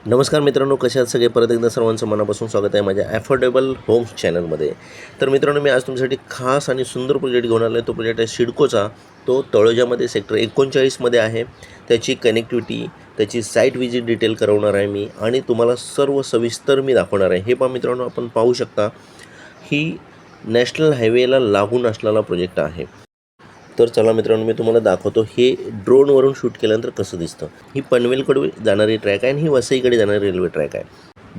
नमस्कार मित्रांनो, कसे आहात सगळे? परत एकदा सर्वांचं मनापासून स्वागत आहे माझ्या अफोर्डेबल होम्स चॅनलमध्ये. तर मित्रांनो, मी आज तुमच्यासाठी खास आणि सुंदर प्रोजेक्ट घेऊन आलो आहे. तो प्रोजेक्ट आहे सिडकोचा. तो तळोजामध्ये सेक्टर 39मध्ये आहे. त्याची कनेक्टिव्हिटी, त्याची साईट व्हिजिट डिटेल करवणार आहे मी आणि तुम्हाला सर्व सविस्तर मी दाखवणार आहे. हे पहा मित्रांनो, आपण पाहू शकता ही नॅशनल हायवेला लागून असलेला प्रोजेक्ट आहे. तर चला मित्रांनो, मी तुम्हाला दाखवतो हे ड्रोनवरून शूट केल्यानंतर कसं दिसतं. ही पनवेलकडे जाणारी ट्रॅक आहे आणि ही वसईकडे जाणारी रेल्वे ट्रॅक आहे.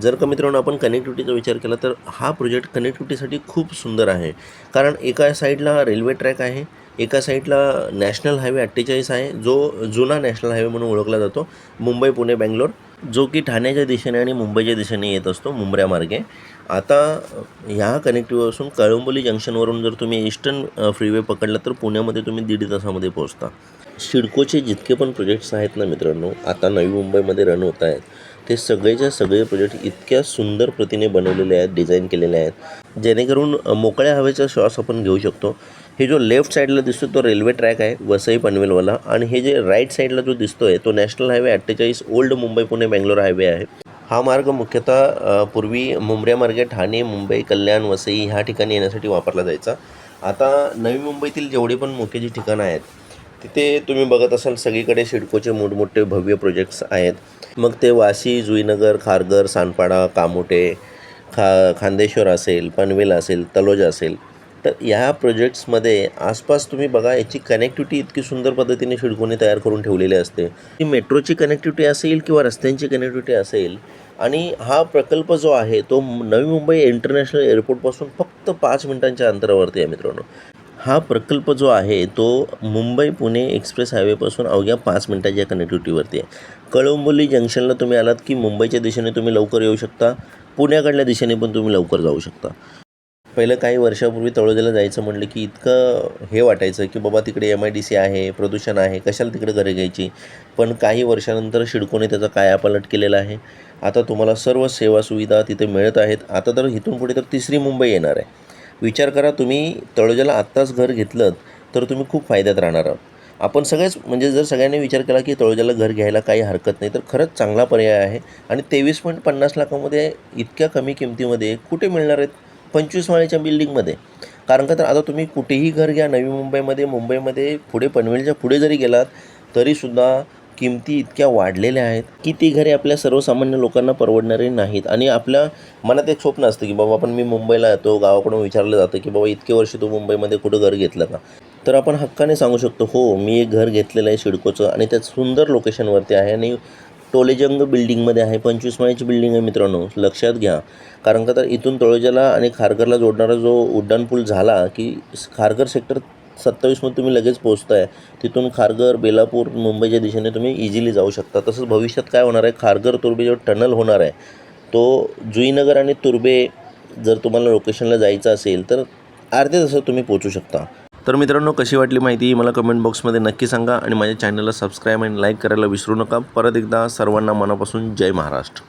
जर का मित्रांनो आपण कनेक्टिव्हिटीचा विचार केला तर हा प्रोजेक्ट कनेक्टिव्हिटीसाठी खूप सुंदर आहे. कारण एका साईडला रेल्वे ट्रॅक आहे, एका साईडला नॅशनल हायवे 48 आहे, जो जुना नॅशनल हायवे म्हणून ओळखला जातो, मुंबई पुणे बेंगलोर, जो की ठाण्याच्या दिशेने आणि मुंबईच्या दिशेने येत असतो मुंब्रा मार्गे. आता ह्या कनेक्टिव्हिटीपासून कळंबोली जंक्शनवरून जर तुम्ही ईस्टर्न फ्रीवे पकडला तर पुण्यामध्ये तुम्ही 1.5 तासामध्ये पोहोचता. सिडकोचे जितके पण प्रोजेक्ट्स आहेत ना मित्रांनो, आता नवी मुंबईमध्ये रन होत आहेत, ते सगळेच्या सगळे प्रोजेक्ट इतक्या सुंदर प्रतीने बनवलेले आहेत, डिझाईन केलेले आहेत, जेणेकरून मोकळ्या हवेचा श्वास आपण घेऊ शकतो. हे जो लेफ्ट साईडला दिसतो तो रेल्वे ट्रॅक आहे वसई पनवेलवाला, आणि हे जे राईट साईडला जो दिसतो आहे तो national highway 48 old Mumbai Pune Bangalore highway आहे. हा मार्ग मुख्यतः पूर्वी मुंब्रा मार्गे ठाणे, मुंबई, कल्याण, वसई ह्या ठिकाणी येण्यासाठी वापरला जायचा. आता नवी मुंबईतील जेवढे पण मोठे जी ठिकाणं आहेत तिथे तुम्ही बघत असाल सगळीकडे सिडकोचे मोठमोठे भव्य प्रोजेक्ट्स आहेत. मग ते वाशी, जुईनगर, खारघर, सानपाडा, कामोठे, खांदेश्वर असेल, पनवेल असेल, तलोजा असेल. तर ह्या प्रोजेक्ट्समध्ये आसपास तुम्ही बघा, याची कनेक्टिव्हिटी इतकी सुंदर पद्धतीने सिडकोने तयार करून ठेवलेली असते. ती मेट्रोची कनेक्टिव्हिटी असेल किंवा रस्त्यांची कनेक्टिव्हिटी असेल. आणि हा प्रकल्प जो आहे तो नवी मुंबई इंटरनॅशनल एअरपोर्टपासून फक्त 5 मिनिटांच्या अंतरावरती आहे मित्रांनो. हा प्रकल्प जो आहे तो मुंबई पुणे एक्सप्रेस हायवेपासून अवघ्या 5 मिनिटाच्या कनेक्टिव्हिटीवरती आहे. कळंबोली जंक्शनला तुम्ही आलात की मुंबईच्या दिशेने तुम्ही लवकर येऊ शकता, पुण्याकडल्या दिशेने पण तुम्ही लवकर जाऊ शकता. पहिलं काही वर्षापूर्वी तळोजाला जायचं म्हटलं की इतकं हे वाटायचं की बाबा तिकडे MIDC आहे, प्रदूषण आहे, कशाला तिकडे घरे घ्यायची. पण काही वर्षानंतर सिडकोने त्याचा कायापालट केलेला आहे. आता तुम्हाला सर्व सेवा सुविधा तिथे मिळत आहेत. आता तर इथून पुढे तर तिसरी मुंबई येणार आहे. विचार करा, तुम्ही तळोजाला आत्ताच घर घेतलं तर तुम्ही खूप फायद्यात राहणार आहात. आपण सगळेच म्हणजे जर सगळ्यांनी विचार केला की तळोजाला घर घ्यायला काही हरकत नाही, तर खरंच चांगला पर्याय आहे. आणि 23.50 लाखामध्ये इतक्या कमी किमतीमध्ये कुठे मिळणार आहेत? 25 माळ्याच्या बिल्डिंगमध्ये. कारण का तर आता तुम्ही कुठेही घर घ्या नवी मुंबईमध्ये, मुंबईमध्ये पुढे पनवेलच्या पुढे जरी गेलात तरीसुद्धा किमती इतक्या वाढलेल्या आहेत की ती घरे आपल्या सर्वसामान्य लोकांना परवडणारी नाहीत. आणि आपल्या मनात एक स्वप्न असतं की बाबा आपण मी मुंबईला येतो, गावाकडून विचारलं जातं की बाबा इतके वर्ष तू मुंबईमध्ये कुठं घर घेतलं का? तर आपण हक्काने सांगू शकतो, हो मी एक घर घेतलेलं आहे सिडकोचं आणि त्यात सुंदर लोकेशनवरती आहे आणि टोलेजंग बिल्डिंगमध्ये आहे. 25 माळ्याची बिल्डिंग आहे मित्रांनो, लक्षात घ्या. कारण का तर इथून तळोजाला आणि खारघरला जोडणारा जो उड्डाणपूल झाला की खारघर सेक्टर 27मध्ये तुम्ही लगेच पोहोचताय. तिथून खारघर, बेलापूर, मुंबईच्या दिशेने तुम्ही इझिली जाऊ शकता. तसंच भविष्यात काय होणार आहे, खारघर तुर्बे जो टनल होणार आहे तो जुईनगर आणि तुर्बे जर तुम्हाला लोकेशनला जायचं असेल तर अर्ध्या तासात तुम्ही पोहोचू शकता. तर मित्रांनो, कशी वाटली माहिती मला कमेंट बॉक्समध्ये नक्की सांगा आणि माझ्या चॅनलला सबस्क्राईब आणि लाईक करायला विसरू नका. परत एकदा सर्वांना मनापासून जय महाराष्ट्र.